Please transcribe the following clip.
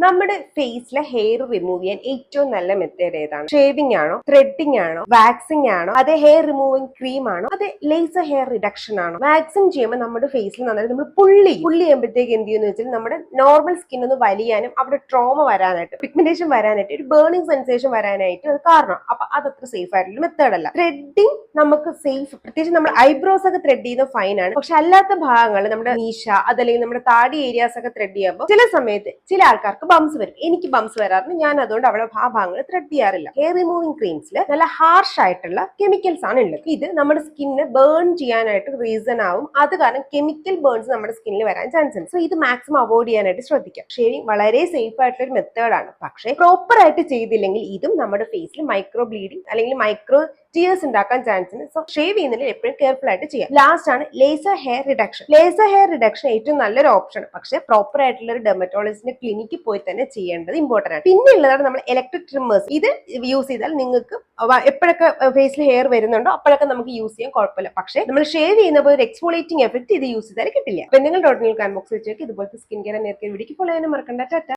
നമ്മുടെ ഫേസിലെ hair remove ചെയ്യാൻ ഏറ്റവും നല്ല മെത്തേഡ് ഏതാണ്? ഷേവിംഗ് ആണോ, ത്രെഡിംഗ് ആണോ, വാക്സിംഗ് ആണോ, അത് ഹെയർ റിമൂവിംഗ് ക്രീം ആണോ, അത് ലേസർ ഹെയർ റിഡക്ഷൻ ആണോ? വാക്സിംഗ് ചെയ്യുമ്പോൾ നമ്മുടെ ഫേസിൽ നന്നായിട്ട് നമ്മൾ പുള്ളി ചെയ്യുമ്പോഴത്തേക്ക് എന്ത് ചെയ്യുന്ന വെച്ചാൽ നമ്മുടെ നോർമൽ സ്കിൻ ഒന്ന് വലിയാനും അവിടെ ട്രോമ വരാനായിട്ട്, പിഗ്മെന്റേഷൻ വരാനായിട്ട്, ഒരു ബേണിംഗ് സെൻസേഷൻ വരാനായിട്ട് അത് കാരണം. അപ്പൊ അതത്ര സേഫ് ആയിട്ടുള്ള മെത്തേഡ് അല്ല. ത്രെഡിംഗ് നമുക്ക് സേഫ്, പ്രത്യേകിച്ച് നമ്മൾ ഐബ്രോസ് ഒക്കെ ത്രെഡ് ചെയ്യുന്ന ഫൈൻ ആണ്. പക്ഷെ അല്ലാത്ത ഭാഗങ്ങൾ നമ്മുടെ മീശ അതല്ലെങ്കിൽ നമ്മുടെ താടി ഏരിയാസ് ഒക്കെ ത്രെഡ് ചെയ്യുമ്പോൾ ചില സമയത്ത് ചില ആൾക്കാർക്ക് ബംസ് വരും. എനിക്ക് ബംസ് വരാറുണ്ട്. ഞാൻ അതുകൊണ്ട് അവിടെ ആ ഭാഗങ്ങൾ ത്രെഡ് ചെയ്യാറില്ല. ഹെയർ റിമൂവിംഗ് ക്രീംസിൽ നല്ല ഹാർഷ് ആയിട്ടുള്ള കെമിക്കൽസ് ആണ് ഉള്ളത്. ഇത് നമ്മുടെ സ്കിന്നിനെ ബേൺ ചെയ്യാനായിട്ട് റീസൺ ആവും. അത് കാരണം കെമിക്കൽ ബേൺസ് നമ്മുടെ സ്കിന്നിൽ വരാൻ ചാൻസ് ഉണ്ട്. സോ ഇത് മാക്സിമം അവോയ്ഡ് ചെയ്യാനായിട്ട് ശ്രദ്ധിക്കാം. ഷേവിംഗ് വളരെ സേഫ് ആയിട്ടുള്ള ഒരു മെത്തേഡാണ്. പക്ഷേ പ്രോപ്പർ ആയിട്ട് ചെയ്തില്ലെങ്കിൽ ഇതും നമ്മുടെ ഫേസിൽ മൈക്രോ ബ്ലീഡിങ് അല്ലെങ്കിൽ മൈക്രോ ടീയേഴ്സ് ഉണ്ടാക്കാൻ ചാൻസ് ഉണ്ട്. സോ ഷേവ് ചെയ്യുന്നതിൽ എപ്പോഴും കെയർഫുൾ ആയിട്ട് ചെയ്യാം. ലാസ്റ്റ് ആണ് laser hair reduction. Laser hair reduction ഏറ്റവും നല്ലൊരു ഓപ്ഷൻ, പക്ഷേ പ്രോപ്പർ ആയിട്ടുള്ള ഒരു ഡെർമറ്റോളജിസ്റ്റിന്റെ ക്ലിനിക്കിൽ പോയി തന്നെ ചെയ്യേണ്ടത് ഇമ്പോർട്ടന്റ് ആണ്. പിന്നെ ഉള്ളതാണ് നമ്മൾ ഇലക്ട്രിക് ട്രിമ്മേഴ്സ്. ഇത് യൂസ് ചെയ്താൽ നിങ്ങൾക്ക് എപ്പോഴൊക്കെ ഫേസിൽ ഹെയർ വരുന്നുണ്ടോ അപ്പോഴൊക്കെ നമുക്ക് യൂസ് ചെയ്യാൻ കുഴപ്പമില്ല. പക്ഷേ നമ്മൾ ഷേവ് ചെയ്യുന്ന ഒരു എക്സ്ഫോളിയേറ്റിംഗ് എഫക്ട് ഇത് യൂസ് ചെയ്താൽ കിട്ടില്ല. അപ്പൊ നിങ്ങൾ ഡോട്ട് കമന്റ് ബോക്സിൽ വെച്ചേക്ക് ഇതുപോലത്തെ സ്കിൻ കെയർ നേരത്തെ വീഡിയോക്ക് ഫോളോ ചെയ്യാനും മറക്കണ്ട. ടാറ്റ.